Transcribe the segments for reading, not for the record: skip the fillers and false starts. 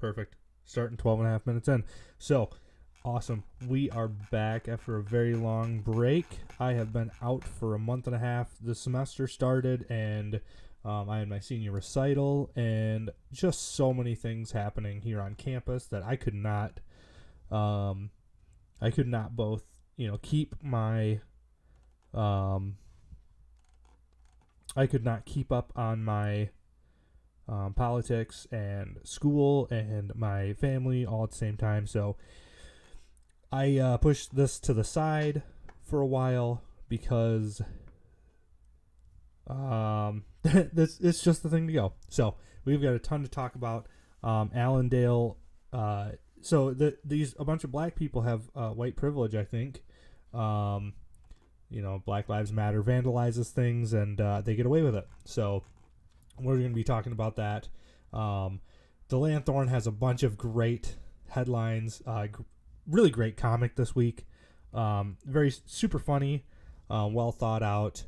Perfect. Starting 12 and a half minutes in. So, awesome. We are back after a very long break. I have been out for a month and a half. The semester started, and I had my senior recital, and just so many things happening here on campus that I could not both, keep my, I could not keep up on my politics and school and my family all at the same time. So I pushed this to the side for a while because it's just the thing to go. So we've got a ton to talk about. Allendale. So a bunch of black people have white privilege, I think. Black Lives Matter vandalizes things, and they get away with it. So we're going to be talking about that. The Lanthorn has a bunch of great headlines. Really great comic this week. Very super funny, well thought out.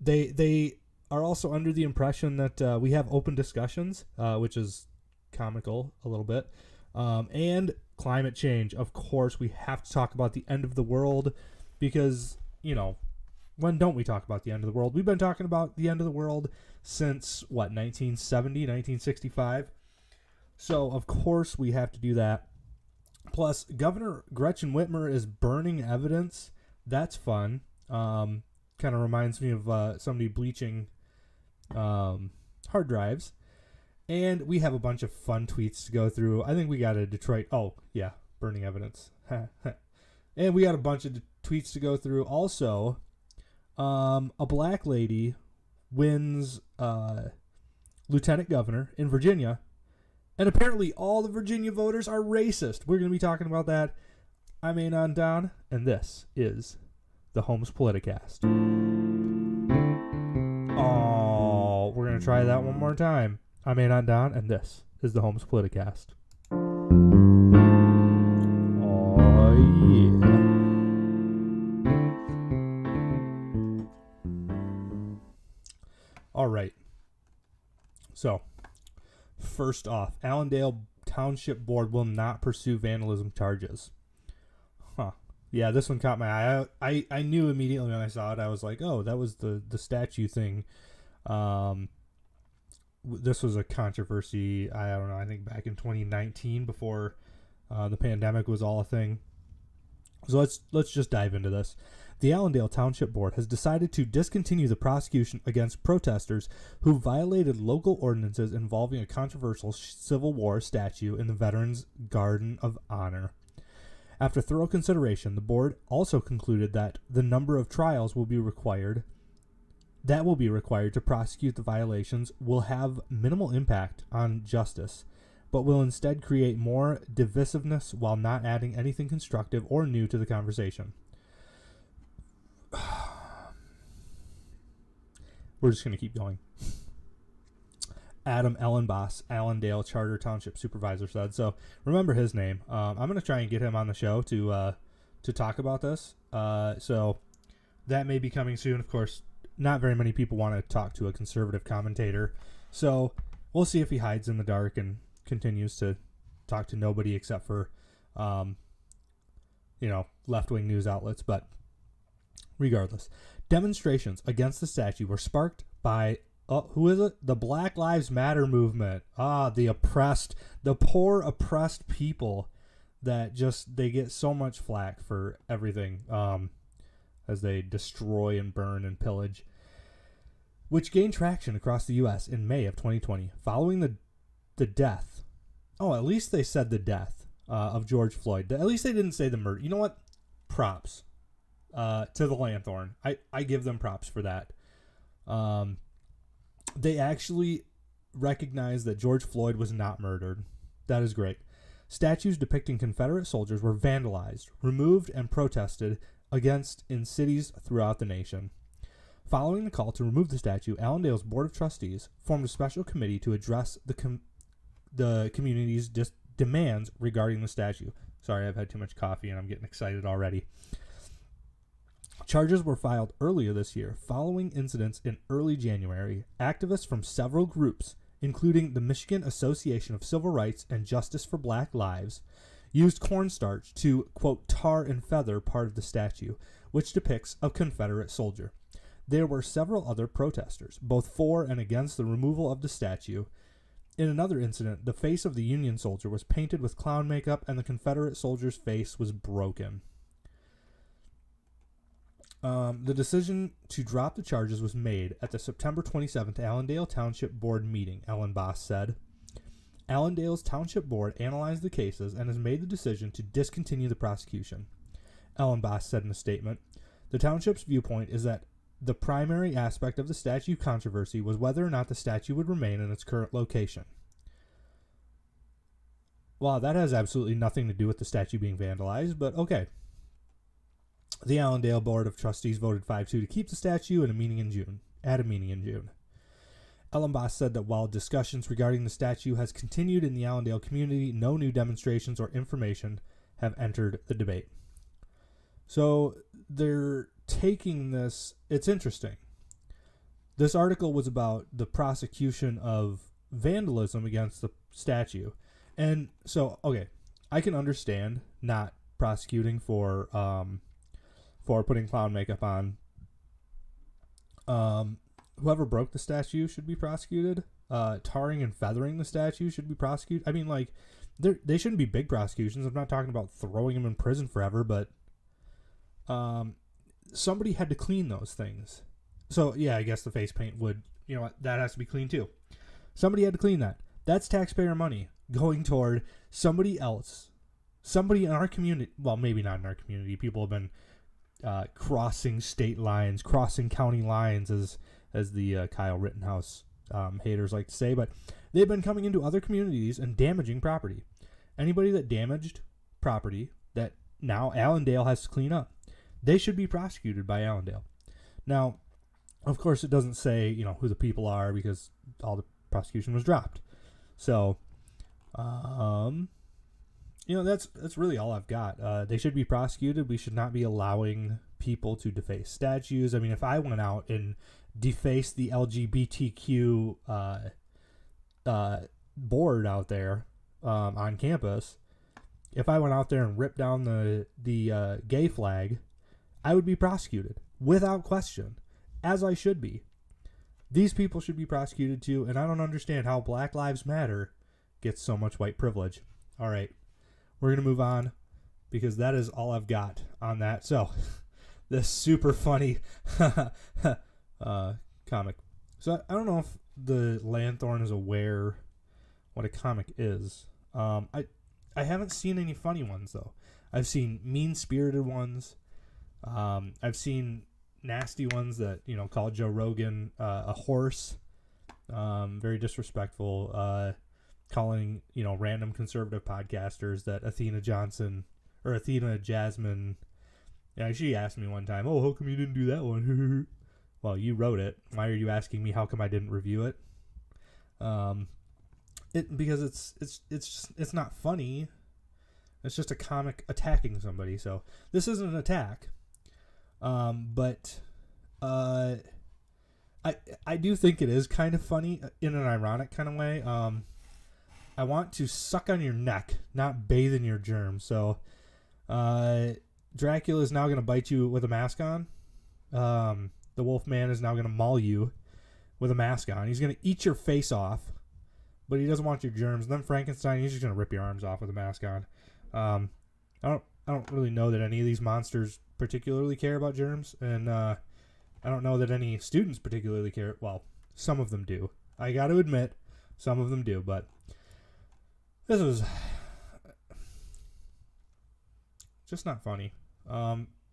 They are also under the impression that we have open discussions, which is comical a little bit. And climate change. Of course, we have to talk about the end of the world because, when don't we talk about the end of the world? We've been talking about the end of the world since, 1970, 1965? So, of course, we have to do that. Plus, Governor Gretchen Whitmer is burning evidence. That's fun. Kind of reminds me of somebody bleaching hard drives. And we have a bunch of fun tweets to go through. I think we got a Detroit... Oh, yeah, burning evidence. And we got a bunch of tweets to go through. Also, a black lady wins lieutenant governor in Virginia. And apparently all the Virginia voters are racist. We're going to be talking about that. I'm Anon Don, and this is the Holmes Politicast. Oh, we're going to try that one more time. I'm Anon Don, and this is the Holmes Politicast. Oh, yeah. All right. So, first off, Allendale Township Board will not pursue vandalism charges. Huh. Yeah, this one caught my eye. I knew immediately when I saw it. I was like, oh, that was the statue thing. This was a controversy, I don't know, I think back in 2019 before the pandemic was all a thing. So let's just dive into this. The Allendale Township Board has decided to discontinue the prosecution against protesters who violated local ordinances involving a controversial Civil War statue in the Veterans Garden of Honor. After thorough consideration, the board also concluded that the number of trials will be required to prosecute the violations will have minimal impact on justice, but will instead create more divisiveness while not adding anything constructive or new to the conversation. We're just going to keep going. Adam Ellenboss, Allendale Charter Township Supervisor, said. So remember his name. I'm going to try and get him on the show to talk about this. So that may be coming soon. Of course, not very many people want to talk to a conservative commentator. So we'll see if he hides in the dark and continues to talk to nobody except for, left-wing news outlets. But regardless, demonstrations against the statue were sparked by, who is it? The Black Lives Matter movement. The poor oppressed people that they get so much flack for everything, as they destroy and burn and pillage, which gained traction across the U.S. in May of 2020, following the death. Oh, at least they said the death of George Floyd. At least they didn't say the murder. You know what? Props to the Lanthorn. I give them props for that. They actually recognized that George Floyd was not murdered. That is great. Statues depicting Confederate soldiers were vandalized, removed, and protested against in cities throughout the nation. Following the call to remove the statue, Allendale's Board of Trustees formed a special committee to address the community's demands regarding the statue. Sorry, I've had too much coffee and I'm getting excited already. Charges were filed earlier this year following incidents in early January. Activists from several groups, including the Michigan Association of Civil Rights and Justice for Black Lives, used cornstarch to, quote, tar and feather part of the statue, which depicts a Confederate soldier. There were several other protesters, both for and against the removal of the statue. In another incident, the face of the Union soldier was painted with clown makeup and the Confederate soldier's face was broken. The decision to drop the charges was made at the September 27th Allendale Township Board meeting, Ellen Boss said. Allendale's Township Board analyzed the cases and has made the decision to discontinue the prosecution. Ellen Boss said in a statement, "The township's viewpoint is that the primary aspect of the statue controversy was whether or not the statue would remain in its current location." Well, that has absolutely nothing to do with the statue being vandalized, but okay. The Allendale Board of Trustees voted 5-2 to keep the statue at a meeting in June. Ellen Boss said that while discussions regarding the statue has continued in the Allendale community, no new demonstrations or information have entered the debate. So they're taking this. It's interesting. This article was about the prosecution of vandalism against the statue. And so, okay, I can understand not prosecuting for putting clown makeup on. Whoever broke the statue should be prosecuted. Tarring and feathering the statue should be prosecuted. I mean, like, they shouldn't be big prosecutions. I'm not talking about throwing him in prison forever, but somebody had to clean those things. So, yeah, I guess the face paint would, that has to be cleaned too. Somebody had to clean that. That's taxpayer money going toward somebody else. Somebody in our community. Well, maybe not in our community. People have been crossing state lines, crossing county lines, as the Kyle Rittenhouse haters like to say. But they've been coming into other communities and damaging property. Anybody that damaged property that now Allendale has to clean up, they should be prosecuted by Allendale. Now, of course, it doesn't say, who the people are because all the prosecution was dropped. So, that's really all I've got. They should be prosecuted. We should not be allowing people to deface statues. I mean, if I went out and defaced the LGBTQ board out there on campus, if I went out there and ripped down the gay flag, I would be prosecuted without question, as I should be. These people should be prosecuted too, and I don't understand how Black Lives Matter gets so much white privilege. All right, we're going to move on because that is all I've got on that. So, this super funny comic. So, I don't know if the Lanthorn is aware what a comic is. I haven't seen any funny ones, though. I've seen mean-spirited ones. I've seen nasty ones that, call Joe Rogan a horse. Very disrespectful. Calling, random conservative podcasters that Athena Jasmine. Yeah, she asked me one time, "Oh, how come you didn't do that one?" Well, you wrote it. Why are you asking me how come I didn't review it? Because it's not funny. It's just a comic attacking somebody. So this isn't an attack. But I do think it is kind of funny in an ironic kind of way. I want to suck on your neck, not bathe in your germs. So, Dracula is now going to bite you with a mask on. The Wolfman is now going to maul you with a mask on. He's going to eat your face off, but he doesn't want your germs. And then Frankenstein, he's just going to rip your arms off with a mask on. I don't really know that any of these monsters particularly care about germs, and I don't know that any students particularly care. Well, some of them do. I got to admit, some of them do, but this was just not funny.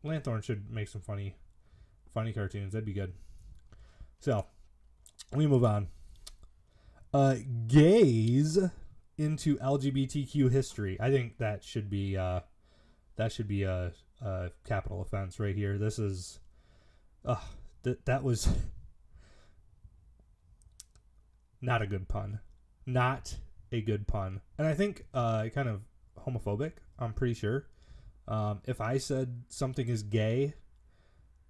Lanthorn should make some funny cartoons. That'd be good. So, we move on. Gays into LGBTQ history. I think that should be a capital offense right here. This is that was not a good pun. Not a good pun. And I think kind of homophobic, I'm pretty sure. If I said something is gay,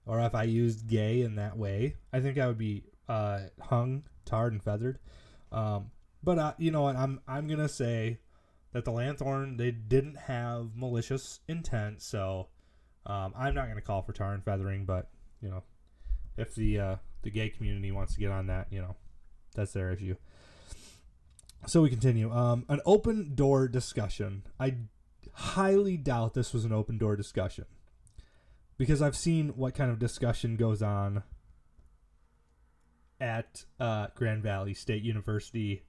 or if I used gay in that way, I think I would be hung, tarred, and feathered. But you know what? I'm gonna say that the Lanthorn, they didn't have malicious intent, so I'm not gonna call for tar and feathering. But you know, if the gay community wants to get on that, you know, that's their issue. So we continue. An open door discussion. I highly doubt this was an open door discussion, because I've seen what kind of discussion goes on at Grand Valley State University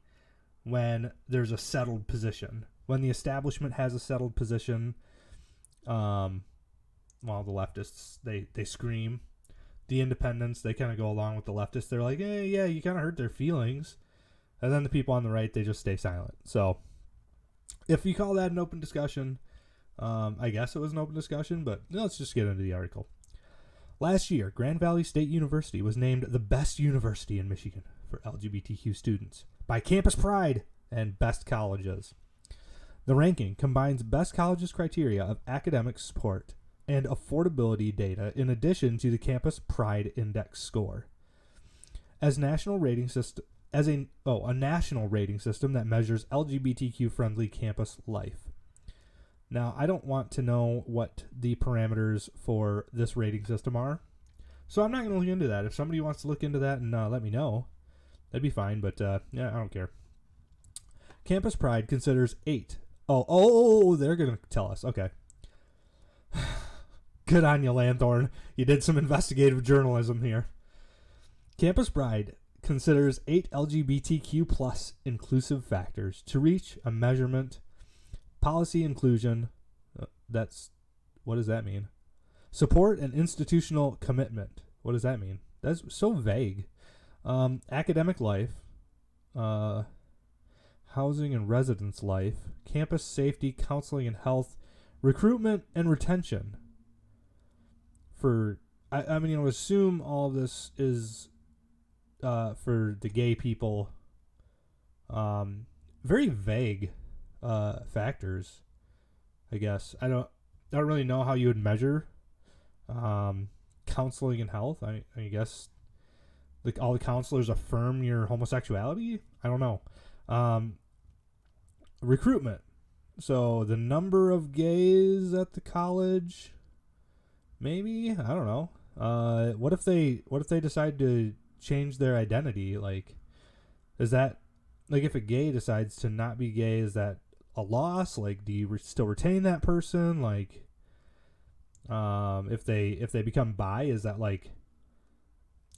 when there's a settled position. When the establishment has a settled position, well, the leftists, they scream. The independents, they kind of go along with the leftists. They're like, hey, yeah, you kind of hurt their feelings. And then the people on the right, they just stay silent. So if you call that an open discussion, I guess it was an open discussion, but let's just get into the article. Last year, Grand Valley State University was named the best university in Michigan for LGBTQ students by Campus Pride and Best Colleges. The ranking combines Best Colleges criteria of academic support and affordability data in addition to the Campus Pride Index score. As national rating system, a national rating system that measures LGBTQ-friendly campus life. Now, I don't want to know what the parameters for this rating system are, so I'm not going to look into that. If somebody wants to look into that and let me know, that'd be fine, but yeah, I don't care. Campus Pride considers 8. Oh, they're going to tell us. Okay. Good on you, Lanthorn. You did some investigative journalism here. Campus Pride considers 8 LGBTQ plus inclusive factors to reach a measurement. Policy inclusion, what does that mean? Support and institutional commitment. What does that mean? That's so vague. Academic life, housing and residence life, campus safety, counseling and health, recruitment and retention. I mean, I would assume all of this is for the gay people. Very vague factors, I guess. I don't really know how you would measure counseling and health. I guess like all the counselors affirm your homosexuality. I don't know. Recruitment. So the number of gays at the college. Maybe, I don't know. What if they decide to change their identity? Like, is that like if a gay decides to not be gay, is that a loss? Like, do you still retain that person? Like, if they become bi, is that like?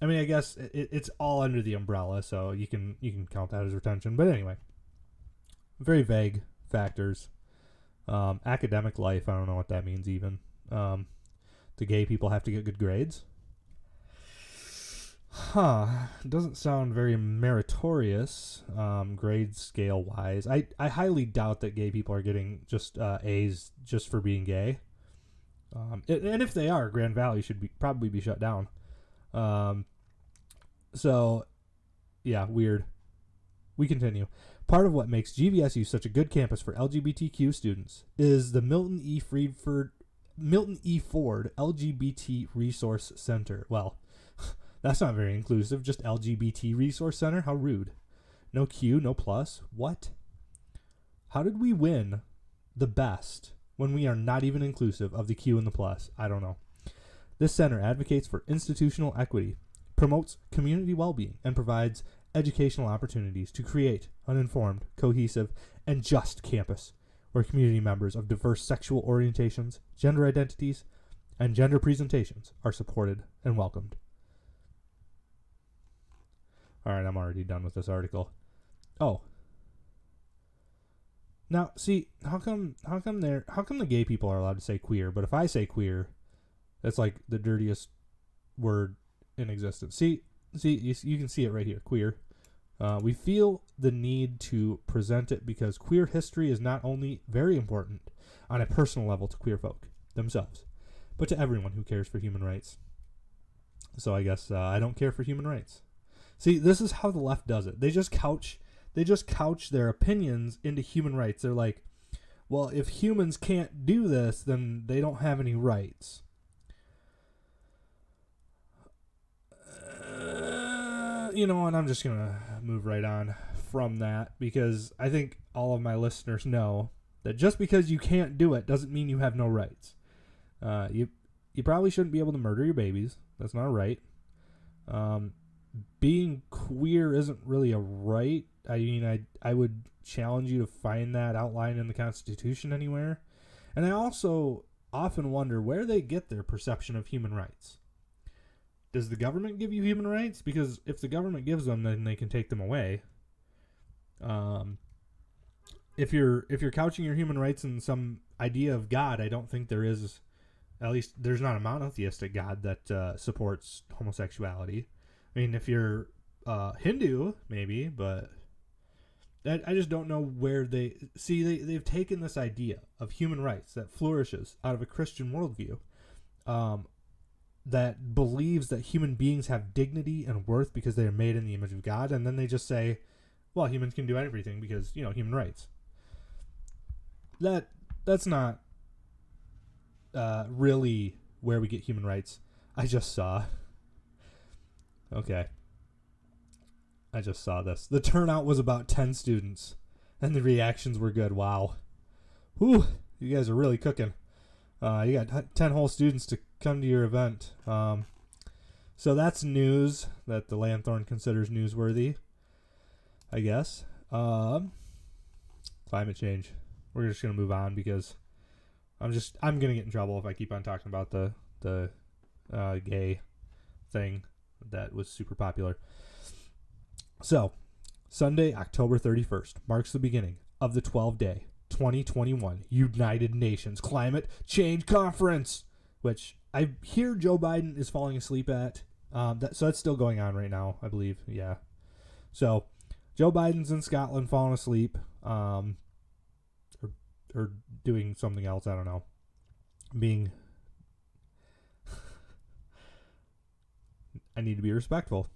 I mean, I guess it's all under the umbrella, so you can count that as retention. But anyway, very vague factors. Academic life, I don't know what that means even. The gay people have to get good grades. Doesn't sound very meritorious, grade scale wise. I highly doubt that gay people are getting just A's just for being gay. And if they are, Grand Valley should probably be shut down. So, yeah, weird. We continue. Part of what makes GVSU such a good campus for LGBTQ students is the Milton E. Ford LGBT Resource Center. Well, that's not very inclusive. Just LGBT Resource Center? How rude. No Q, no plus. What? How did we win the best when we are not even inclusive of the Q and the plus? I don't know. This center advocates for institutional equity, promotes community well-being, and provides educational opportunities to create an informed, cohesive, and just campus where community members of diverse sexual orientations, gender identities, and gender presentations are supported and welcomed. All right, I'm already done with this article. Oh. Now, see, how come the gay people are allowed to say queer, but if I say queer, that's like the dirtiest word in existence. See, you can see it right here, queer. We feel the need to present it because queer history is not only very important on a personal level to queer folk themselves, but to everyone who cares for human rights. So I guess I don't care for human rights. See, this is how the left does it. They just couch their opinions into human rights. They're like, well, if humans can't do this, then they don't have any rights. You know, and I'm just going to move right on. from that because I think all of my listeners know that just because you can't do it doesn't mean you have no rights. You probably shouldn't be able to murder your babies. That's not a right. Being queer isn't really a right. I mean, I would challenge you to find that outlined in the Constitution anywhere. And I also often wonder where they get their perception of human rights. Does the government give you human rights? Because if the government gives them, then they can take them away. If you're couching your human rights in some idea of God, I don't think there is. At least there's not a monotheistic God that supports homosexuality. I mean, if you're Hindu, maybe, but I just don't know where they see. They've taken this idea of human rights that flourishes out of a Christian worldview, that believes that human beings have dignity and worth because they are made in the image of God, and then they just say, well, humans can do everything because, human rights. That's not really where we get human rights. I just saw this. The turnout was about 10 students, and the reactions were good. Wow. Whew, you guys are really cooking. You got 10 whole students to come to your event. So that's news that the Lanthorn considers newsworthy, I guess. Climate change. We're just going to move on because I'm going to get in trouble if I keep on talking about the gay thing that was super popular. So, Sunday, October 31st marks the beginning of the 12-day 2021 United Nations Climate Change Conference, which I hear Joe Biden is falling asleep at. So that's still going on right now, I believe. Yeah. So, Joe Biden's in Scotland falling asleep, or doing something else. I don't know. I need to be respectful.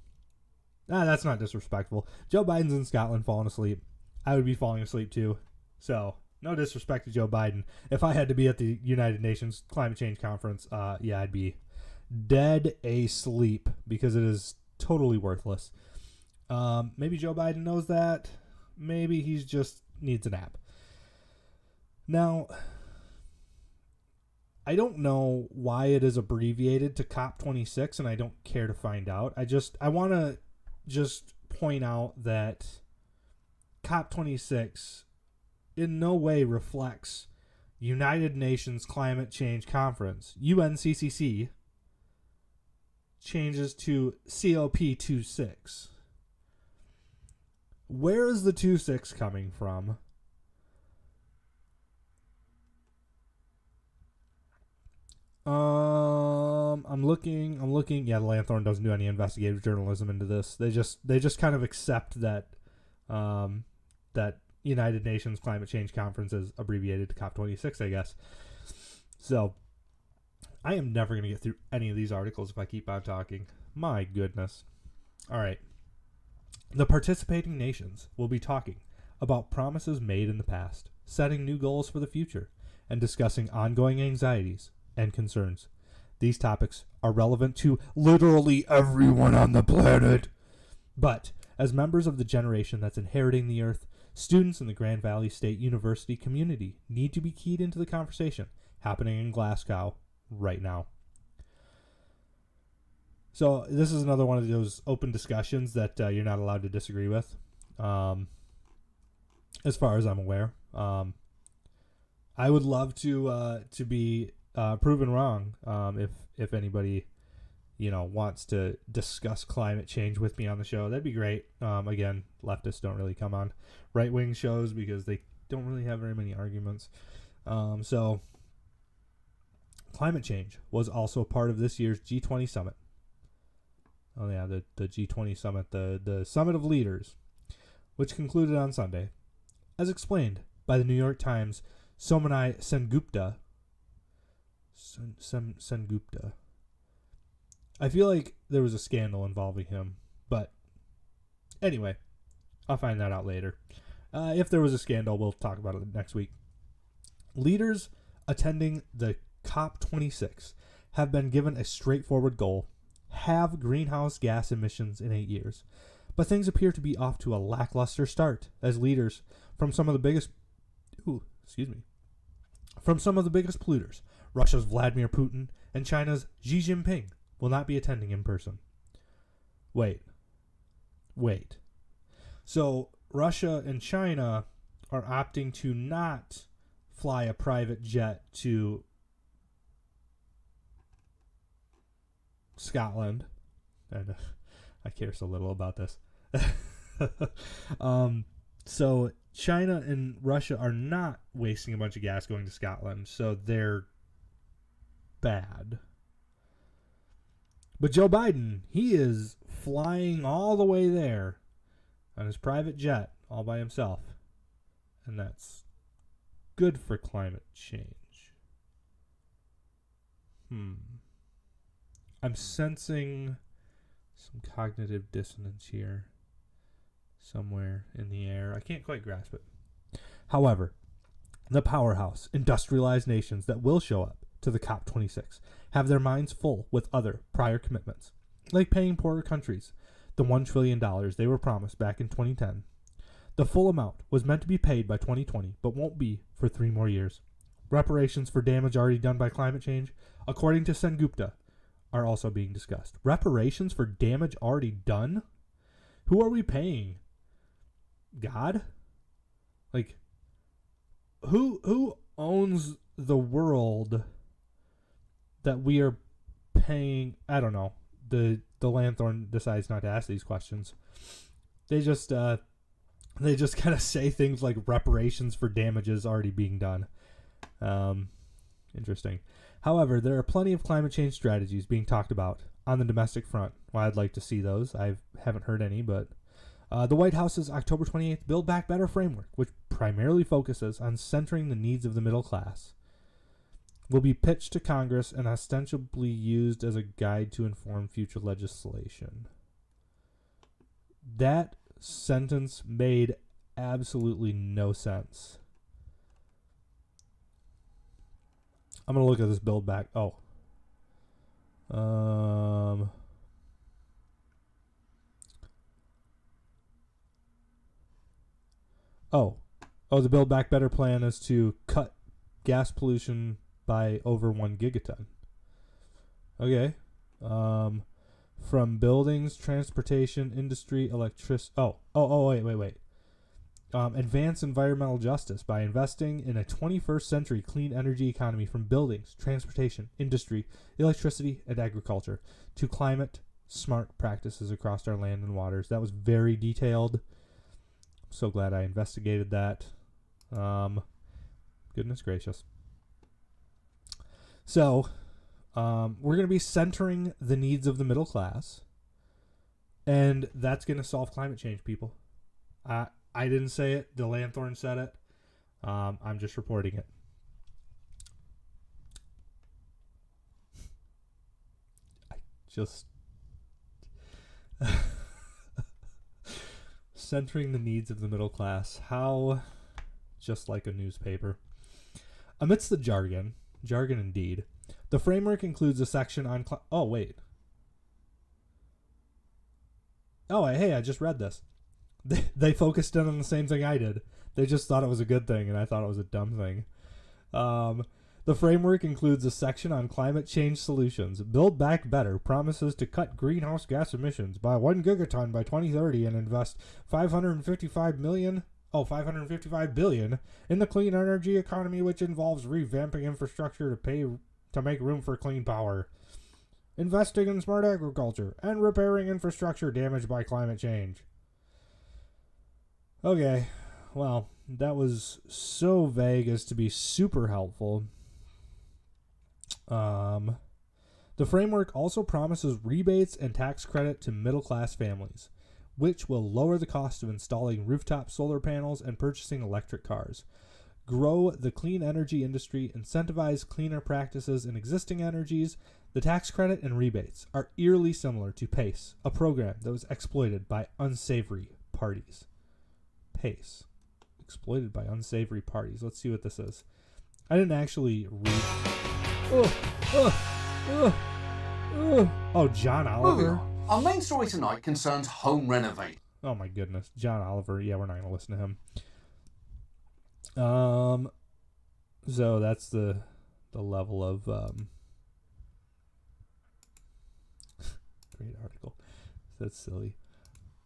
That's not disrespectful. Joe Biden's in Scotland falling asleep. I would be falling asleep too. So, no disrespect to Joe Biden. If I had to be at the United Nations Climate Change Conference, I'd be dead asleep because it is totally worthless. Maybe Joe Biden knows that. Maybe he just needs a nap. Now, I don't know why it is abbreviated to COP26, and I don't care to find out. I want to just point out that COP26 in no way reflects United Nations Climate Change Conference. UNCCC changes to COP26. Where is the 26 coming from? I'm looking. Yeah, Lanthorn doesn't do any investigative journalism into this. They just kind of accept that that United Nations Climate Change Conference is abbreviated to COP26, I guess. So, I am never going to get through any of these articles if I keep on talking. My goodness. All right. The participating nations will be talking about promises made in the past, setting new goals for the future, and discussing ongoing anxieties and concerns. These topics are relevant to literally everyone on the planet. But as members of the generation that's inheriting the earth, students in the Grand Valley State University community need to be keyed into the conversation happening in Glasgow right now. So this is another one of those open discussions that you're not allowed to disagree with, as far as I'm aware. I would love to be proven wrong if anybody wants to discuss climate change with me on the show. That'd be great. Again, leftists don't really come on right-wing shows because they don't really have very many arguments. So climate change was also part of this year's G20 summit. Oh yeah, the G20 summit, the summit of leaders, which concluded on Sunday. As explained by the New York Times' Somanai Sengupta. Sengupta. I feel like there was a scandal involving him, but anyway, I'll find that out later. If there was a scandal, we'll talk about it next week. Leaders attending the COP26 have been given a straightforward goal: halve greenhouse gas emissions in 8 years. But things appear to be off to a lackluster start as leaders from some of the biggest polluters, Russia's Vladimir Putin and China's Xi Jinping, will not be attending in person. Wait. So Russia and China are opting to not fly a private jet to Scotland. And I care so little about this. So China and Russia are not wasting a bunch of gas going to Scotland, so they're bad. But Joe Biden, he is flying all the way there on his private jet all by himself. And that's good for climate change. I'm sensing some cognitive dissonance here somewhere in the air. I can't quite grasp it. However, the powerhouse, industrialized nations that will show up to the COP26 have their minds full with other prior commitments, like paying poorer countries the $1 trillion they were promised back in 2010. The full amount was meant to be paid by 2020, but won't be for 3 more years. Reparations for damage already done by climate change, according to Sen Gupta, are also being discussed. Reparations for damage already done? Who are we paying? God? Like, who owns the world that we are paying? I don't know. The Lanthorn decides not to ask these questions. They just kind of say things like reparations for damages already being done. Interesting. However, there are plenty of climate change strategies being talked about on the domestic front. Well, I'd like to see those. I haven't heard any, but the White House's October 28th Build Back Better framework, which primarily focuses on centering the needs of the middle class, will be pitched to Congress and ostensibly used as a guide to inform future legislation. That sentence made absolutely no sense. I'm going to look at this Build Back. Oh, the Build Back Better plan is to cut gas pollution by over 1 gigaton. Okay. From buildings, transportation, industry, electricity. Wait. Advance environmental justice by investing in a 21st century clean energy economy from buildings, transportation, industry, electricity, and agriculture to climate smart practices across our land and waters. That was very detailed. I'm so glad I investigated that. Goodness gracious. So, we're going to be centering the needs of the middle class, and that's going to solve climate change, people. I didn't say it. The Lanthorn said it. I'm just reporting it. Centering the needs of the middle class. How just like a newspaper. Amidst the jargon indeed, the framework includes a section on... I just read this. They focused in on the same thing I did. They just thought it was a good thing, and I thought it was a dumb thing. The framework includes a section on climate change solutions. Build Back Better promises to cut greenhouse gas emissions by 1 gigaton by 2030 and invest $555 billion in the clean energy economy, which involves revamping infrastructure to make room for clean power, investing in smart agriculture, and repairing infrastructure damaged by climate change. Okay, well, that was so vague as to be super helpful. The framework also promises rebates and tax credit to middle-class families, which will lower the cost of installing rooftop solar panels and purchasing electric cars, grow the clean energy industry, incentivize cleaner practices in existing energies. The tax credit and rebates are eerily similar to PACE, a program that was exploited by unsavory parties. PACE. Exploited by unsavory parties. Let's see what this is. I didn't actually read... Oh, John Oliver. Our main story tonight concerns home renovate. Oh my goodness, John Oliver. Yeah, we're not gonna listen to him. So that's the level of great article. That's silly.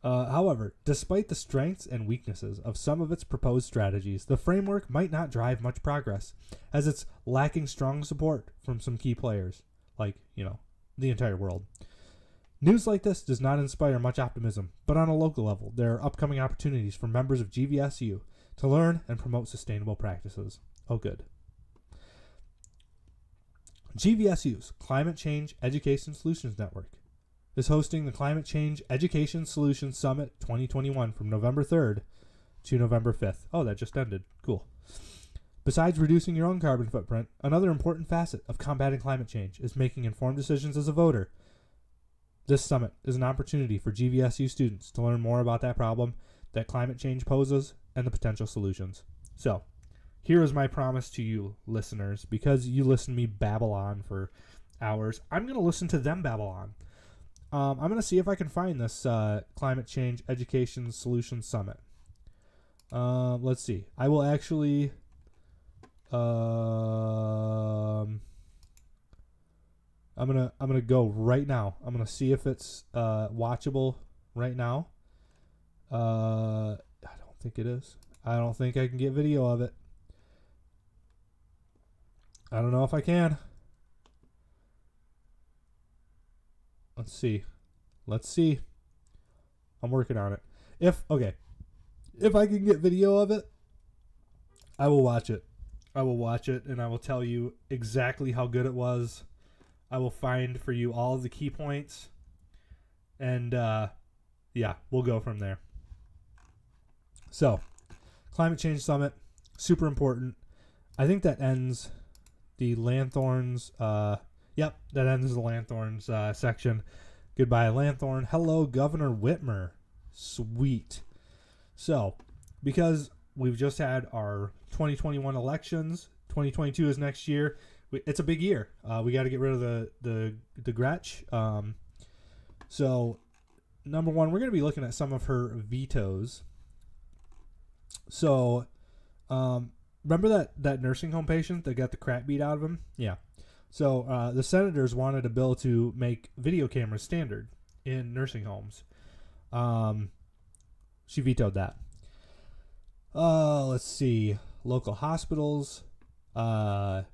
However, despite the strengths and weaknesses of some of its proposed strategies, the framework might not drive much progress, as it's lacking strong support from some key players, like, the entire world. News like this does not inspire much optimism, but on a local level, there are upcoming opportunities for members of GVSU to learn and promote sustainable practices. Oh, good. GVSU's Climate Change Education Solutions Network is hosting the Climate Change Education Solutions Summit 2021 from November 3rd to November 5th. Oh, that just ended. Cool. Besides reducing your own carbon footprint, another important facet of combating climate change is making informed decisions as a voter. This summit is an opportunity for GVSU students to learn more about that problem that climate change poses and the potential solutions. So, here is my promise to you, listeners, because you listen to me babble on for hours. I'm going to listen to them babble on. I'm going to see if I can find this Climate Change Education Solutions Summit. Let's see. I will actually... I'm gonna go right now. I'm gonna see if it's watchable right now. I don't think it is. I don't think I can get video of it. I don't know if I can. Let's see. I'm working on it. If I can get video of it, I will watch it. And I will tell you exactly how good it was. I will find for you all of the key points. And, we'll go from there. So, Climate Change Summit, super important. I think that ends the Lanthorn's, that ends the Lanthorn's section. Goodbye, Lanthorn. Hello, Governor Whitmer. Sweet. So, because we've just had our 2021 elections, 2022 is next year. It's a big year. We got to get rid of the Gretsch. So, number one, we're going to be looking at some of her vetoes. So, remember that nursing home patient that got the crap beat out of him? Yeah. So, the senators wanted a bill to make video cameras standard in nursing homes. She vetoed that. Let's see. Local hospitals found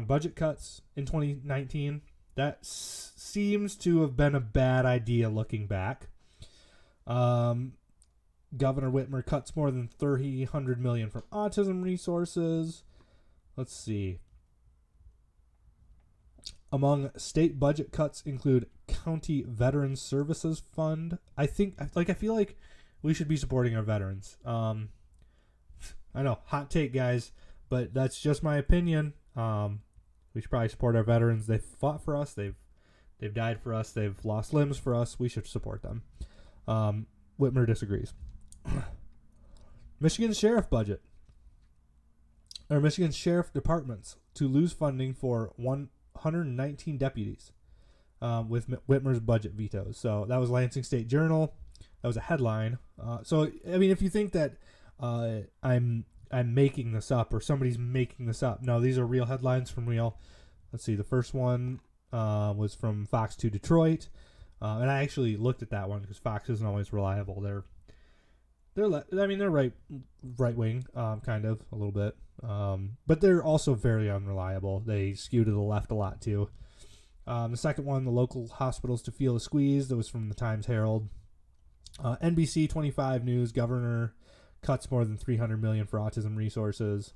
budget cuts in 2019. That seems to have been a bad idea looking back. Governor Whitmer cuts more than $300 million from autism resources. Let's see. Among state budget cuts include County Veterans Services Fund. I feel like we should be supporting our veterans. I know, hot take, guys, but that's just my opinion. We should probably support our veterans. They fought for us. They've died for us. They've lost limbs for us. We should support them. Whitmer disagrees. Michigan Sheriff budget. Or Michigan Sheriff departments to lose funding for 119 deputies with Whitmer's budget vetoes. So that was Lansing State Journal. That was a headline. If you think that I'm making this up or somebody's making this up, no, these are real headlines from real. Let's see. The first one was from Fox 2 Detroit, and I actually looked at that one because Fox isn't always reliable. They're right wing, kind of a little bit, but they're also very unreliable. They skew to the left a lot too. The second one, the local hospitals to feel the squeeze. That was from the Times Herald. NBC 25 News, governor cuts more than $300 million for autism resources.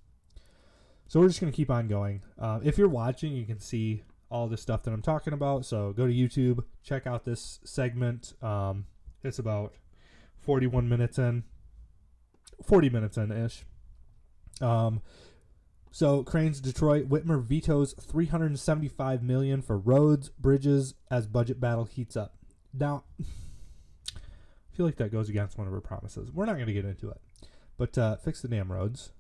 So we're just going to keep on going. If you're watching, you can see all the stuff that I'm talking about. So go to YouTube, check out this segment. It's about 40 minutes in-ish. So Cranes Detroit, Whitmer vetoes $375 million for roads, bridges as budget battle heats up. Now, I feel like that goes against one of her promises. We're not going to get into it. But fix the damn roads.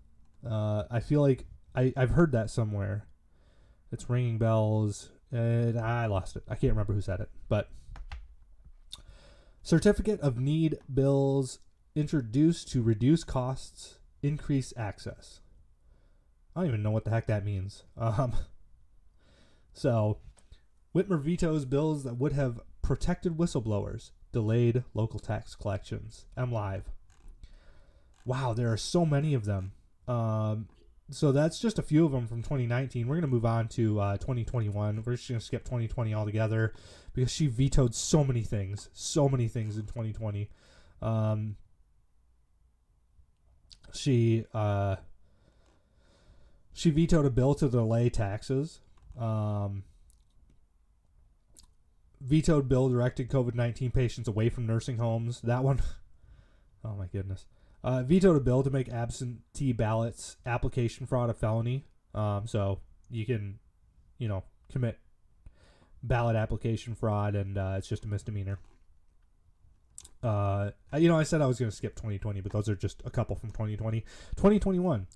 I feel like I've heard that somewhere. It's ringing bells. I lost it. I can't remember who said it. But Certificate of Need bills introduced to reduce costs, increase access. I don't even know what the heck that means. So, Whitmer vetoes bills that would have protected whistleblowers, delayed local tax collections. mLive. Wow, there are so many of them. So that's just a few of them from 2019. We're going to move on to 2021. We're just going to skip 2020 altogether because she vetoed so many things in 2020. She vetoed a bill to delay taxes. Vetoed bill directed COVID-19 patients away from nursing homes. That one, oh my goodness. Vetoed a bill to make absentee ballots application fraud a felony. So you can, commit ballot application fraud, and it's just a misdemeanor. I said I was going to skip 2020, but those are just a couple from 2020. 2021,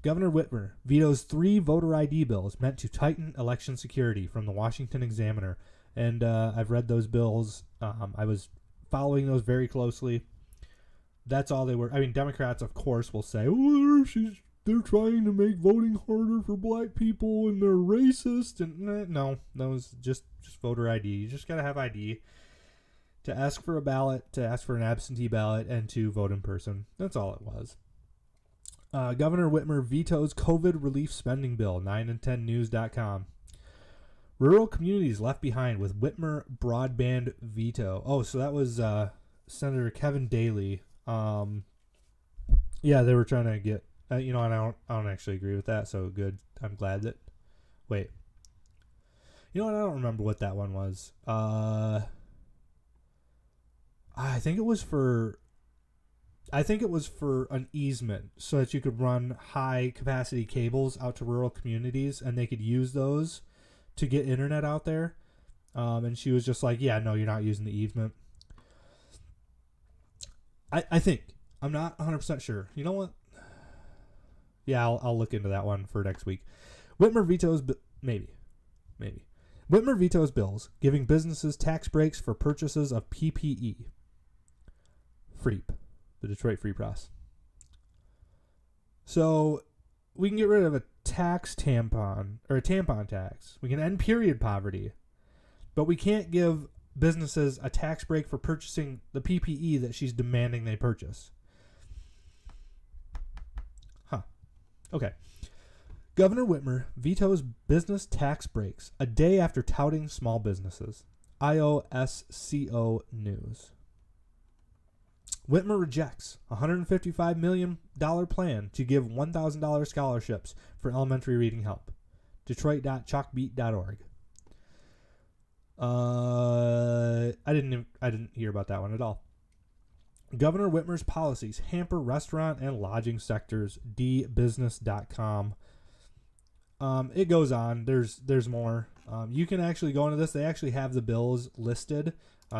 Governor Whitmer vetoes 3 voter ID bills meant to tighten election security from the Washington Examiner. And I've read those bills. I was following those very closely. That's all they were. I mean, Democrats, of course, will say, oh, they're trying to make voting harder for black people and they're racist. And no, that was just voter ID. You just got to have ID to ask for a ballot, to ask for an absentee ballot, and to vote in person. That's all it was. Governor Whitmer vetoes COVID relief spending bill, 9and10news.com. Rural communities left behind with Whitmer broadband veto. Oh, so that was Senator Kevin Daly. Yeah, they were trying to get, and I don't actually agree with that. So good. I'm glad that. Wait. You know what? I don't remember what that one was. I think it was for an easement so that you could run high capacity cables out to rural communities and they could use those to get internet out there. And she was just like, yeah, no, you're not using the easement. I think. I'm not 100% sure. You know what? Yeah, I'll look into that one for next week. Whitmer vetoes... Maybe. Whitmer vetoes bills giving businesses tax breaks for purchases of PPE. Freep. The Detroit Free Press. So, we can get rid of a tampon tax. We can end period poverty. But we can't give businesses a tax break for purchasing the PPE that she's demanding they purchase. Huh. Okay. Governor Whitmer vetoes business tax breaks a day after touting small businesses. IOSCO News. Whitmer rejects a $155 million plan to give $1,000 scholarships for elementary reading help. Detroit.chalkbeat.org. I didn't hear about that one at all. Governor Whitmer's policies hamper restaurant and lodging sectors. dbusiness.com. It goes on. There's more. You can actually go into this. They actually have the bills listed.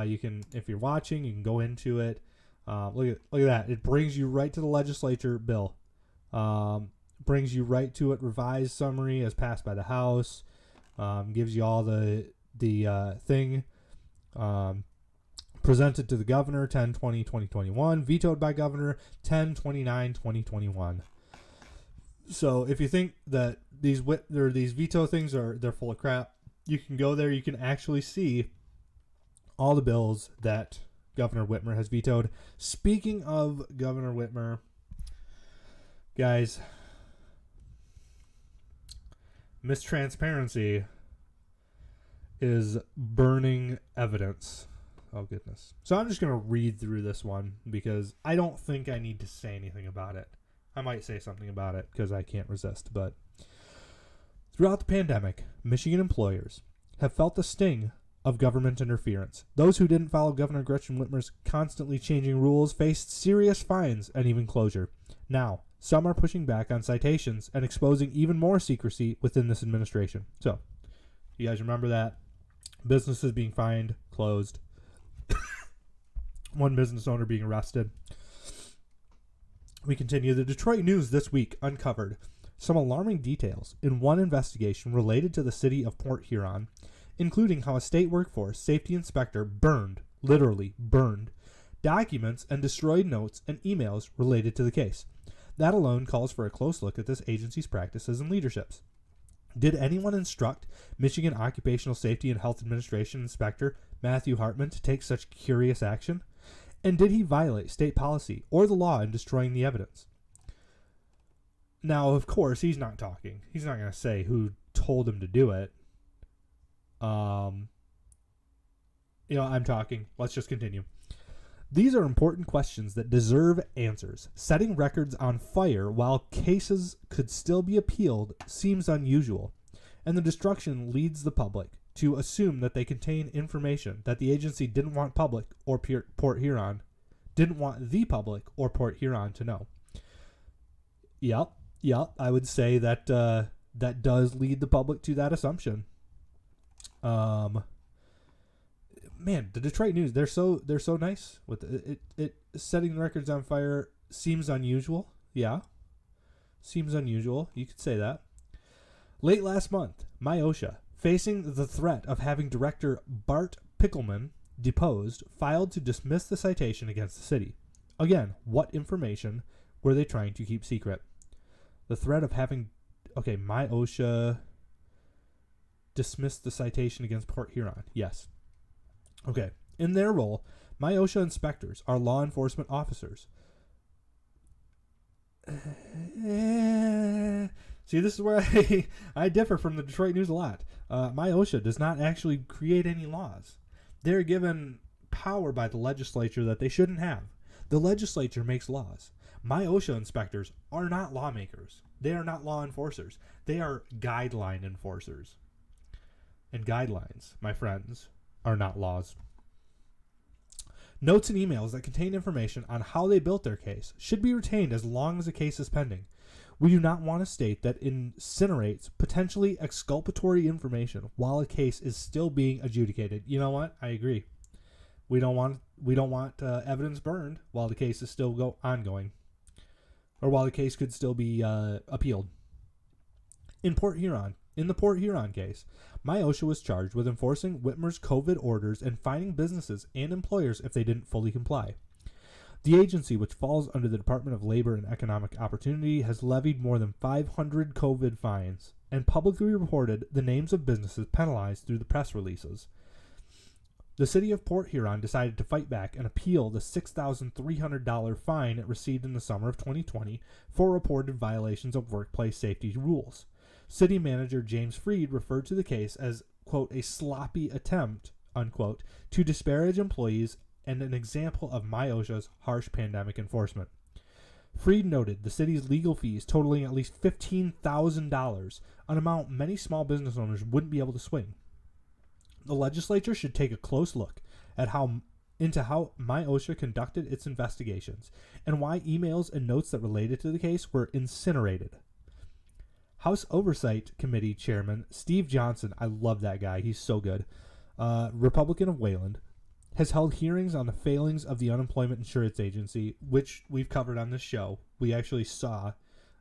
You can, if you're watching, you can go into it. Look at that. It brings you right to the legislature bill. Brings you right to it. Revised summary as passed by the House. Gives you all the thing. Presented to the governor 10/20/2021. Vetoed by governor 10/29/2021. So if you think that these veto things they're full of crap, you can go there. You can actually see all the bills that Governor Whitmer has vetoed. Speaking of Governor Whitmer, guys, mistransparency is burning evidence. Oh, goodness. So I'm just going to read through this one because I don't think I need to say anything about it. I might say something about it because I can't resist. But throughout the pandemic, Michigan employers have felt the sting of government interference. Those who didn't follow Governor Gretchen Whitmer's constantly changing rules faced serious fines and even closure. Now, some are pushing back on citations and exposing even more secrecy within this administration. So, you guys remember that? Businesses being fined, closed. One business owner being arrested. We continue. The Detroit News this week uncovered some alarming details in one investigation related to the city of Port Huron, including how a state workforce safety inspector literally burned, documents, and destroyed notes and emails related to the case. That alone calls for a close look at this agency's practices and leaderships. Did anyone instruct Michigan Occupational Safety and Health Administration Inspector Matthew Hartman to take such curious action? And did he violate state policy or the law in destroying the evidence? Now, of course, he's not talking. He's not going to say who told him to do it. I'm talking. Let's just continue. These are important questions that deserve answers. Setting records on fire while cases could still be appealed seems unusual, and the destruction leads the public to assume that they contain information that the agency didn't want public or Port Huron to know. Yep, I would say that that does lead the public to that assumption. Man, the Detroit News, they're so nice with it. Setting the records on fire seems unusual. Yeah, seems unusual. You could say that. Late last month, MIOSHA, facing the threat of having director Bart Pickelman deposed, filed to dismiss the citation against the city. Again, what information were they trying to keep secret? The threat of having... Okay, MIOSHA dismissed the citation against Port Huron. Yes. Okay. In their role, MIOSHA inspectors are law enforcement officers. See, this is where I differ from the Detroit News a lot. MIOSHA does not actually create any laws. They're given power by the legislature that they shouldn't have. The legislature makes laws. MIOSHA inspectors are not lawmakers. They are not law enforcers. They are guideline enforcers. And guidelines, my friends, are not laws. Notes and emails that contain information on how they built their case should be retained as long as the case is pending. We do not want a state that incinerates potentially exculpatory information while a case is still being adjudicated. You know what? I agree. We don't want evidence burned while the case is still ongoing, or while the case could still be appealed. In the Port Huron case, MIOSHA was charged with enforcing Whitmer's COVID orders and fining businesses and employers if they didn't fully comply. The agency, which falls under the Department of Labor and Economic Opportunity, has levied more than 500 COVID fines and publicly reported the names of businesses penalized through the press releases. The city of Port Huron decided to fight back and appeal the $6,300 fine it received in the summer of 2020 for reported violations of workplace safety rules. City manager James Freed referred to the case as, quote, a sloppy attempt, unquote, to disparage employees and an example of MIOSHA's harsh pandemic enforcement. Freed noted the city's legal fees totaling at least $15,000, an amount many small business owners wouldn't be able to swing. The legislature should take a close look at into how MIOSHA conducted its investigations and why emails and notes that related to the case were incinerated. House Oversight Committee Chairman Steve Johnson, I love that guy, he's so good, Republican of Wayland, has held hearings on the failings of the Unemployment Insurance Agency, which we've covered on this show. We actually saw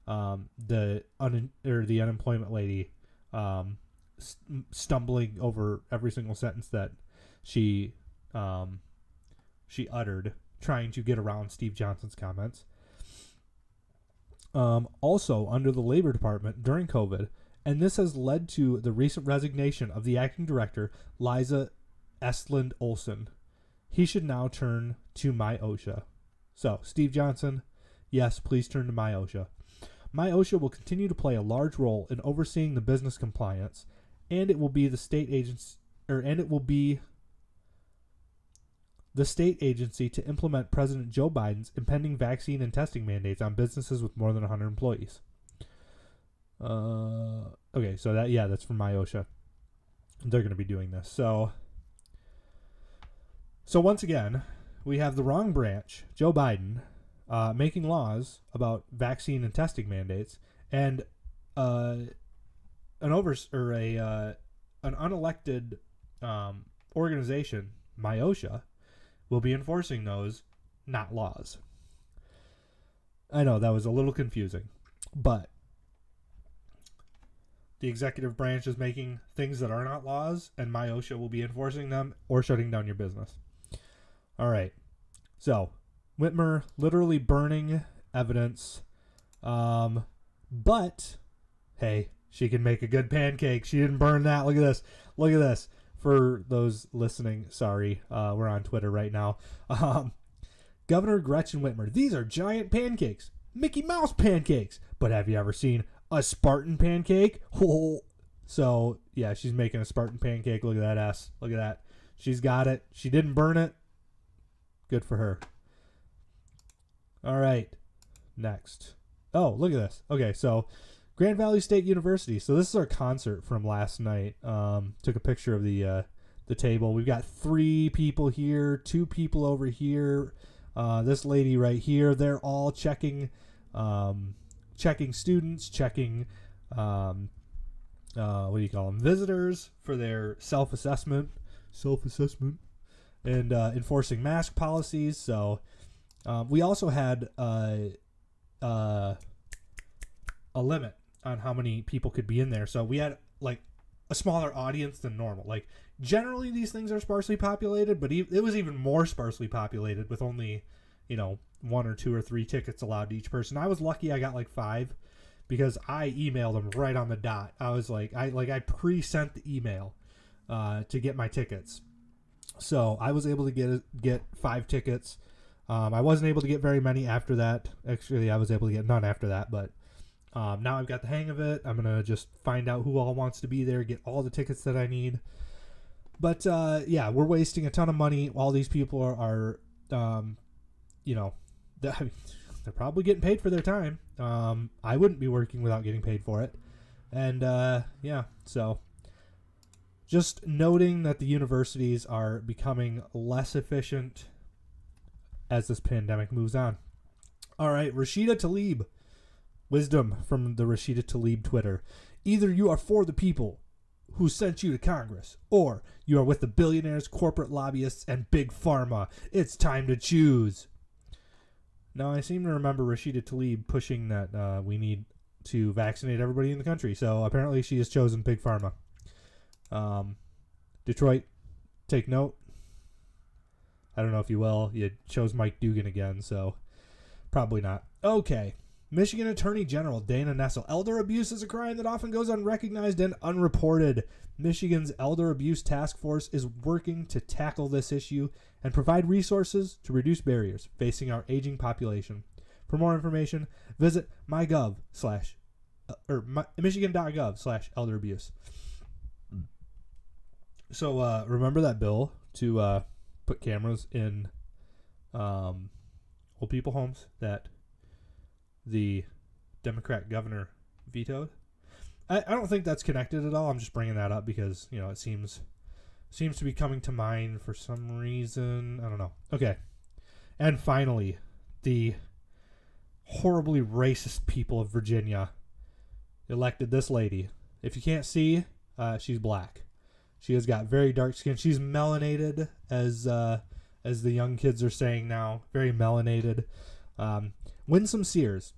the unemployment lady stumbling over every single sentence that she uttered, trying to get around Steve Johnson's comments. Also under the Labor Department during COVID, and this has led to the recent resignation of the acting director, Liza Estlund Olson. He should now turn to MIOSHA. So, Steve Johnson, yes, please turn to MIOSHA. MIOSHA will continue to play a large role in overseeing the business compliance, and it will be the state agency, to implement President Joe Biden's impending vaccine and testing mandates on businesses with more than 100 employees. Okay, so that's from MIOSHA. They're going to be doing this. So once again, we have the wrong branch, Joe Biden, making laws about vaccine and testing mandates, and an unelected organization, MIOSHA, will be enforcing those, not laws. I know that was a little confusing, but the executive branch is making things that are not laws, and MIOSHA will be enforcing them or shutting down your business. All right. So, Whitmer literally burning evidence. But, hey, she can make a good pancake. She didn't burn that. Look at this. Look at this. For those listening, sorry, we're on Twitter right now. Governor Gretchen Whitmer. These are giant pancakes. Mickey Mouse pancakes. But have you ever seen a Spartan pancake? Oh. So, yeah, she's making a Spartan pancake. Look at that ass. Look at that. She's got it. She didn't burn it. Good for her. All right. Next. Oh, look at this. Okay, so Grand Valley State University. So this is our concert from last night. Took a picture of the table. We've got 3 people here, 2 people over here. This lady right here. They're all checking students, checking what do you call them? Visitors for their self-assessment, and enforcing mask policies. So we also had a limit on how many people could be in there. So we had like a smaller audience than normal. Like generally these things are sparsely populated, but it was even more sparsely populated with only, 1 or 2 or 3 tickets allowed to each person. I was lucky I got like 5 because I emailed them right on the dot. I was like, I pre-sent the email to get my tickets. So I was able to get 5 tickets. I wasn't able to get very many after that. Actually, I was able to get none after that, but now I've got the hang of it. I'm going to just find out who all wants to be there, get all the tickets that I need. But, yeah, we're wasting a ton of money. All these people are they're probably getting paid for their time. I wouldn't be working without getting paid for it. And, yeah, so just noting that the universities are becoming less efficient as this pandemic moves on. All right, Rashida Tlaib. Wisdom from the Rashida Tlaib Twitter. Either you are for the people who sent you to Congress, or you are with the billionaires, corporate lobbyists, and big pharma. It's time to choose. Now, I seem to remember Rashida Tlaib pushing that we need to vaccinate everybody in the country. So apparently she has chosen big pharma. Detroit, take note. I don't know if you will. You chose Mike Dugan again, so probably not. Okay. Michigan Attorney General Dana Nessel. Elder abuse is a crime that often goes unrecognized and unreported. Michigan's Elder Abuse Task Force is working to tackle this issue and provide resources to reduce barriers facing our aging population. For more information, visit michigan.gov/elderabuse. So remember that bill to put cameras in old people homes that the Democrat governor vetoed? I don't think that's connected at all. I'm just bringing that up because, it seems to be coming to mind for some reason. I don't know. Okay. And finally, the horribly racist people of Virginia elected this lady. If you can't see, she's black. She has got very dark skin. She's melanated, as the young kids are saying now. Very melanated. Winsome Sears,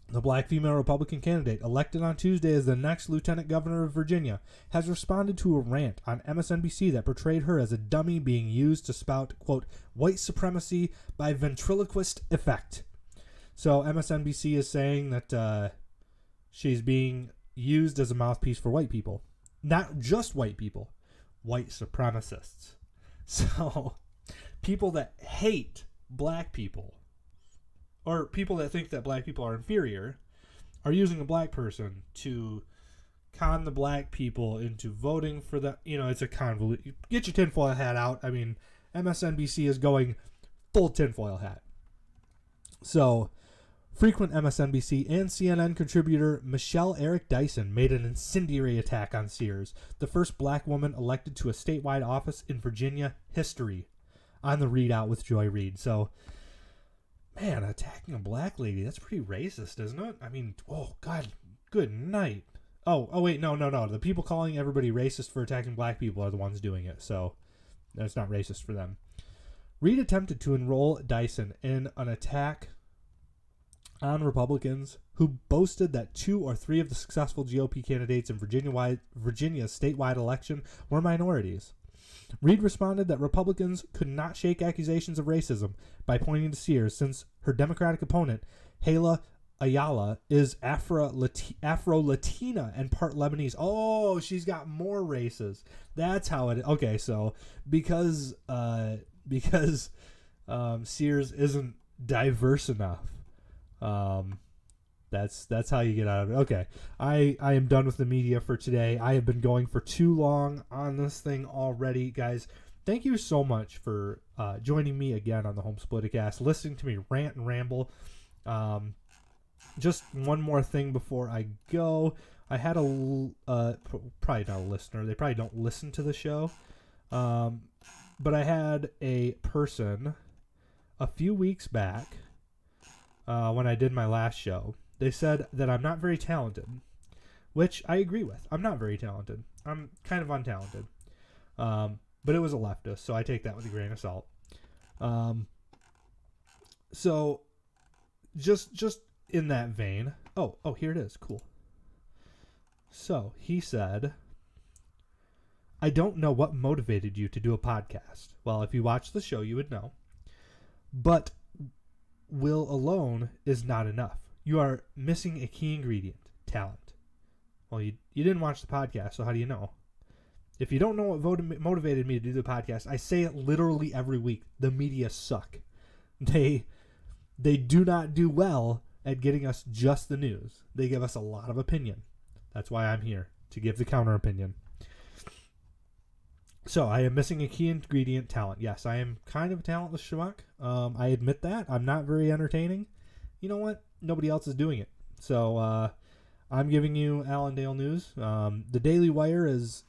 the black female Republican candidate elected on Tuesday as the next lieutenant governor of Virginia, has responded to a rant on MSNBC that portrayed her as a dummy being used to spout, quote, white supremacy by ventriloquist effect. So MSNBC is saying that she's being used as a mouthpiece for white people. Not just white people, white supremacists. So people that hate black people, or people that think that black people are inferior, are using a black person to con the black people into voting for the, it's a convoluted. Get your tinfoil hat out. I mean, MSNBC is going full tinfoil hat. So, frequent MSNBC and CNN contributor Michelle Eric Dyson made an incendiary attack on Sears, the first black woman elected to a statewide office in Virginia history, on the readout with Joy Reid. So, man, attacking a black lady, that's pretty racist, isn't it? I mean, oh, God, good night. Oh, wait, no. The people calling everybody racist for attacking black people are the ones doing it, so that's not racist for them. Reid attempted to enroll Dyson in an attack on Republicans who boasted that 2 or 3 of the successful GOP candidates in Virginia's statewide election were minorities. Reed responded that Republicans could not shake accusations of racism by pointing to Sears, since her Democratic opponent, Hala Ayala, is Afro-Latina and part Lebanese. Oh, she's got more races. That's how it is. Okay, so because Sears isn't diverse enough, that's how you get out of it. Okay, I am done with the media for today. I have been going for too long on this thing already, guys. Thank you so much for joining me again on the Home Politicast, listening to me rant and ramble. Just one more thing before I go. I had probably not a listener. They probably don't listen to the show. But I had a person a few weeks back when I did my last show. They said that I'm not very talented, which I agree with. I'm not very talented. I'm kind of untalented. But it was a leftist, so I take that with a grain of salt. So just in that vein. Oh, here it is. Cool. So he said, I don't know what motivated you to do a podcast. Well, if you watch the show, you would know. But will alone is not enough. You are missing a key ingredient, talent. Well, you didn't watch the podcast, so how do you know? If you don't know what motivated me to do the podcast, I say it literally every week. The media suck. They do not do well at getting us just the news. They give us a lot of opinion. That's why I'm here, to give the counter opinion. So I am missing a key ingredient, talent. Yes, I am kind of a talentless schmuck. I admit that. I'm not very entertaining. You know what? Nobody else is doing it. So I'm giving you Allendale news. The Daily Wire is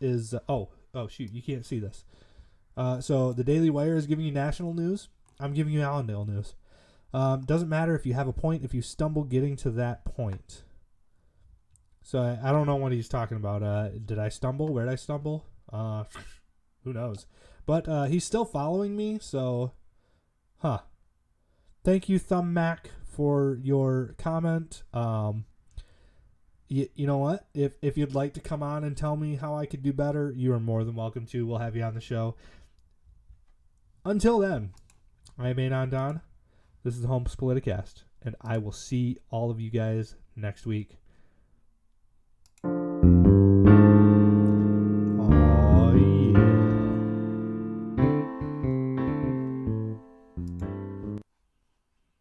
oh shoot, you can't see this. So the Daily Wire is giving you national news. I'm giving you Allendale news. Doesn't matter if you have a point, if you stumble getting to that point. So I don't know what he's talking about. Did I stumble? Where did I stumble? Who knows? But he's still following me, so thank you, Thumb Mac, for your comment. You know what? If you'd like to come on and tell me how I could do better, you are more than welcome to. We'll have you on the show. Until then, I am Anon Don. This is the Home Politicast, and I will see all of you guys next week.